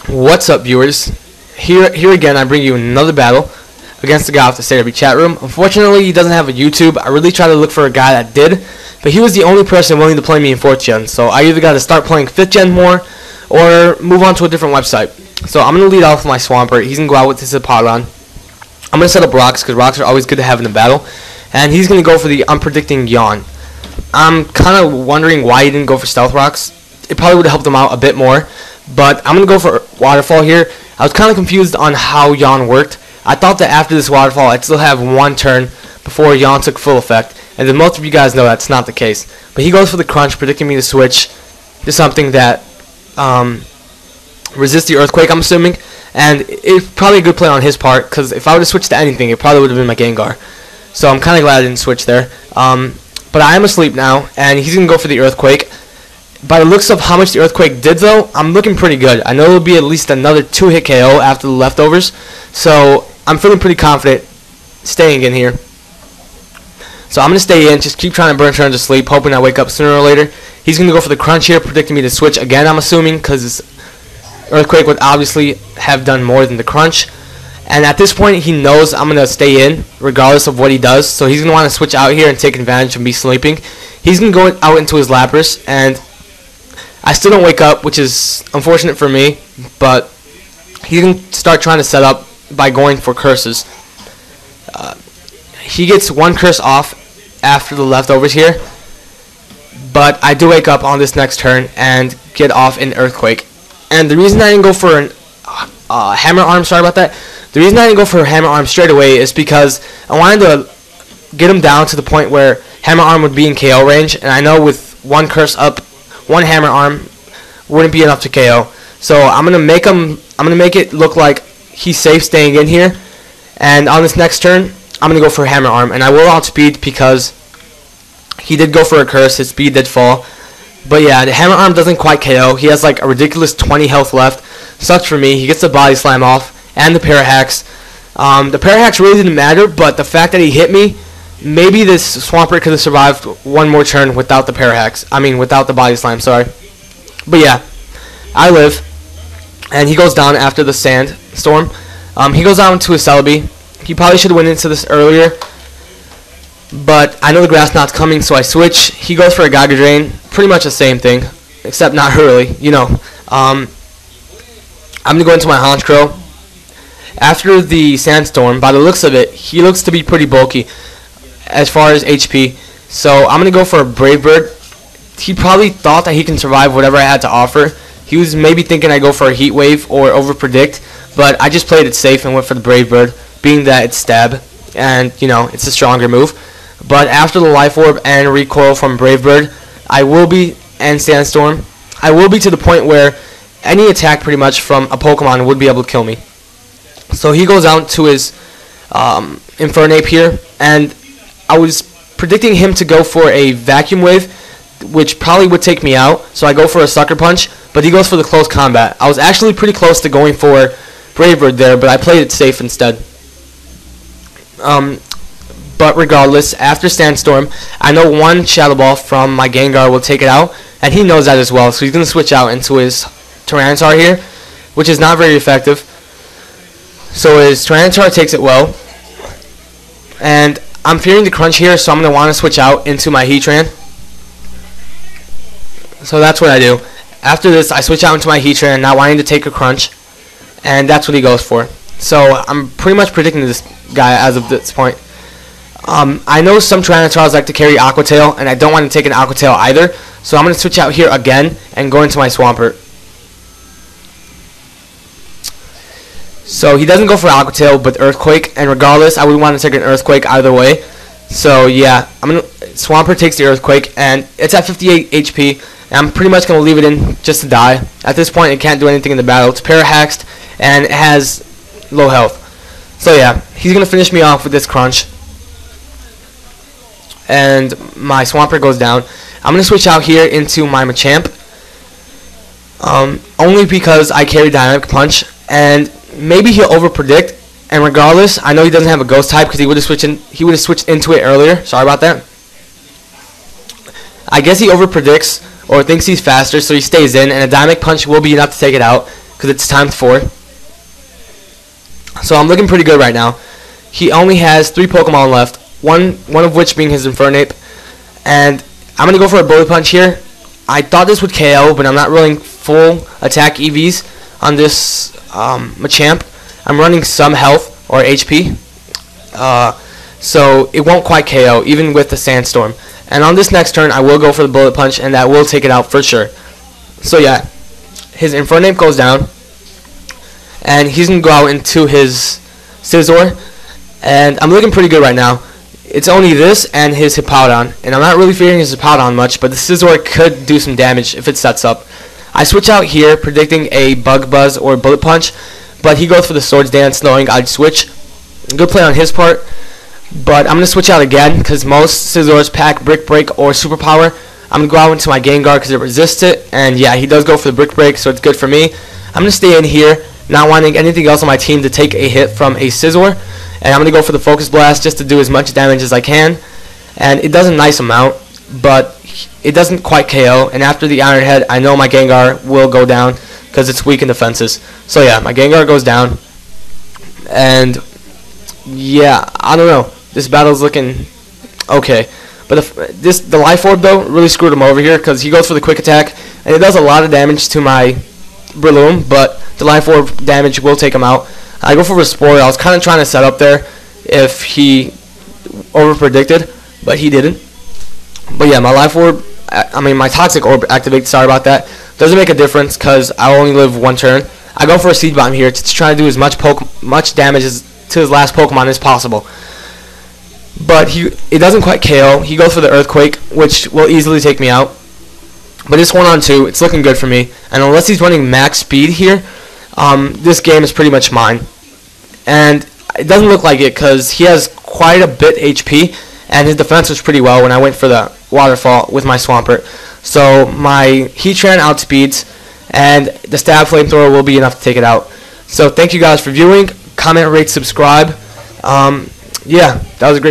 What's up, viewers? Here again, I bring you another battle against the guy with the Serebi chat room. Unfortunately, he doesn't have a YouTube. I really tried to look for a guy that did, but he was the only person willing to play me in 4th gen. So I either got to start playing 5th gen more, or move on to a different website. So I'm going to lead off with my Swampert. He's going to go out with his Hippodon. I'm going to set up rocks, because rocks are always good to have in a battle. And he's going to go for the unpredicting Yawn. I'm kind of wondering why he didn't go for stealth rocks. It probably would have helped him out a bit more. But I'm going to go for waterfall here. I was kind of confused on how Yawn worked. I thought that after this waterfall, I'd still have one turn before Yawn took full effect. And then most of you guys know that's not the case. But he goes for the crunch, predicting me to switch to something that resists the earthquake, I'm assuming. And it's probably a good play on his part, because if I would have switched to anything, it probably would have been my Gengar. So I'm kind of glad I didn't switch there. But I am asleep now, and he's going to go for the earthquake. By the looks of how much the earthquake did, though, I'm looking pretty good. I know it'll be at least another 2-hit KO after the leftovers, so I'm feeling pretty confident staying in here. So I'm going to stay in, just keep trying to burn turns to sleep, hoping I wake up sooner or later. He's going to go for the crunch here, predicting me to switch again, I'm assuming, because earthquake would obviously have done more than the crunch. And at this point, he knows I'm going to stay in, regardless of what he does, so he's going to want to switch out here and take advantage of me sleeping. He's going to go out into his Lapras, and I still don't wake up, which is unfortunate for me, but he can start trying to set up by going for curses. He gets one curse off after the leftovers here, but I do wake up on this next turn and get off in Earthquake. And the reason I didn't go for an Hammer Arm, sorry about that, the reason I didn't go for a Hammer Arm straight away is because I wanted to get him down to the point where Hammer Arm would be in KO range, and I know with one curse up, one Hammer Arm wouldn't be enough to KO. So I'm gonna make it look like he's safe staying in here. And on this next turn, I'm gonna go for Hammer Arm, and I will outspeed because he did go for a curse. His speed did fall. But yeah, the Hammer Arm doesn't quite KO. He has like a ridiculous 20 health left. Sucks for me. He gets the Body Slam off and the Parahacks. The Parahacks really didn't matter, but the fact that he hit me, maybe this Swampert could have survived one more turn without the Parahacks. I mean, without the Body Slam, sorry. But yeah, I live. And he goes down after the Sandstorm. He goes down to a Celebi. He probably should have went into this earlier. But I know the Grass Knot's coming, so I switch. He goes for a Geiger Drain. Pretty much the same thing, except not really, you know. I'm going to go into my Honchkrow. After the Sandstorm, by the looks of it, he looks to be pretty bulky as far as HP. So I'm going to go for a Brave Bird. He probably thought that he can survive whatever I had to offer. He was maybe thinking I'd go for a Heat Wave or Over Predict, but I just played it safe and went for the Brave Bird, being that it's Stab, and, you know, it's a stronger move. But after the Life Orb and Recoil from Brave Bird, and Sandstorm, I will be to the point where any attack pretty much from a Pokemon would be able to kill me. So he goes out to his Infernape here, and I was predicting him to go for a Vacuum Wave, which probably would take me out, so I go for a Sucker Punch, but he goes for the Close Combat. I was actually pretty close to going for Brave Bird there, but I played it safe instead. But regardless, after Sandstorm, I know one Shadow Ball from my Gengar will take it out, and he knows that as well, so he's going to switch out into his Tyranitar here, which is not very effective. So his Tyranitar takes it well, and I'm fearing the crunch here, so I'm going to want to switch out into my Heatran. So that's what I do. After this, I switch out into my Heatran, not wanting to take a crunch, and that's what he goes for. So I'm pretty much predicting this guy as of this point. I know some Tyranitars like to carry Aqua Tail, and I don't want to take an Aqua Tail either, so I'm going to switch out here again and go into my Swampert. So he doesn't go for Aqua Tail, but Earthquake, and regardless, I would want to take an Earthquake either way. So yeah, Swampert takes the Earthquake, and it's at 58 HP, and I'm pretty much going to leave it in just to die. At this point, it can't do anything in the battle. It's Parahaxed, and it has low health. So yeah, he's going to finish me off with this crunch. And my Swampert goes down. I'm going to switch out here into my Machamp. Only because I carry Dynamic Punch, and maybe he'll over-predict. And regardless, I know he doesn't have a Ghost type because he would have switched into it earlier. Sorry about that. I guess he over-predicts or thinks he's faster, so he stays in, and a Dynamic Punch will be enough to take it out. because it's times 4. So I'm looking pretty good right now. He only has 3 Pokemon left, one of which being his Infernape, and I'm going to go for a Bullet Punch here. I thought this would KO, but I'm not rolling full attack EVs on this Machamp. I'm running some health or HP, so it won't quite KO, even with the Sandstorm. And on this next turn, I will go for the Bullet Punch, and that will take it out for sure. So yeah, his Infernape goes down, and he's going to go out into his Scizor, and I'm looking pretty good right now. It's only this and his Hippowdon, and I'm not really fearing his Hippowdon much, but the Scizor could do some damage if it sets up. I switch out here, predicting a Bug Buzz or Bullet Punch, but he goes for the Swords Dance, knowing I'd switch. Good play on his part, but I'm going to switch out again, because most Scizors pack Brick Break or Superpower. I'm going to go out into my Gengar because it resists it, and yeah, he does go for the Brick Break, so it's good for me. I'm going to stay in here, not wanting anything else on my team to take a hit from a Scizor. And I'm going to go for the Focus Blast just to do as much damage as I can. And it does a nice amount, but it doesn't quite KO. And after the Iron Head, I know my Gengar will go down because it's weak in defenses. So yeah, my Gengar goes down. And yeah, I don't know. This battle's looking okay. But the Life Orb, though, really screwed him over here because he goes for the Quick Attack. And it does a lot of damage to my Breloom, but the Life Orb damage will take him out. I go for Respore. I was kind of trying to set up there if he over-predicted, but he didn't. But yeah, my Life Orb, my Toxic Orb activates, sorry about that. Doesn't make a difference because I only live 1 turn. I go for a Seed Bomb here to try to do as much damage to his last Pokemon as possible. But it doesn't quite KO. He goes for the Earthquake, which will easily take me out. But this 1-on-2, it's looking good for me. And unless he's running max speed here, this game is pretty much mine. And it doesn't look like it because he has quite a bit HP, and his defense was pretty well when I went for the Waterfall with my Swampert. So my Heatran outspeeds, and the Stab Flamethrower will be enough to take it out. So thank you guys for viewing. Comment, rate, subscribe. Yeah, that was a great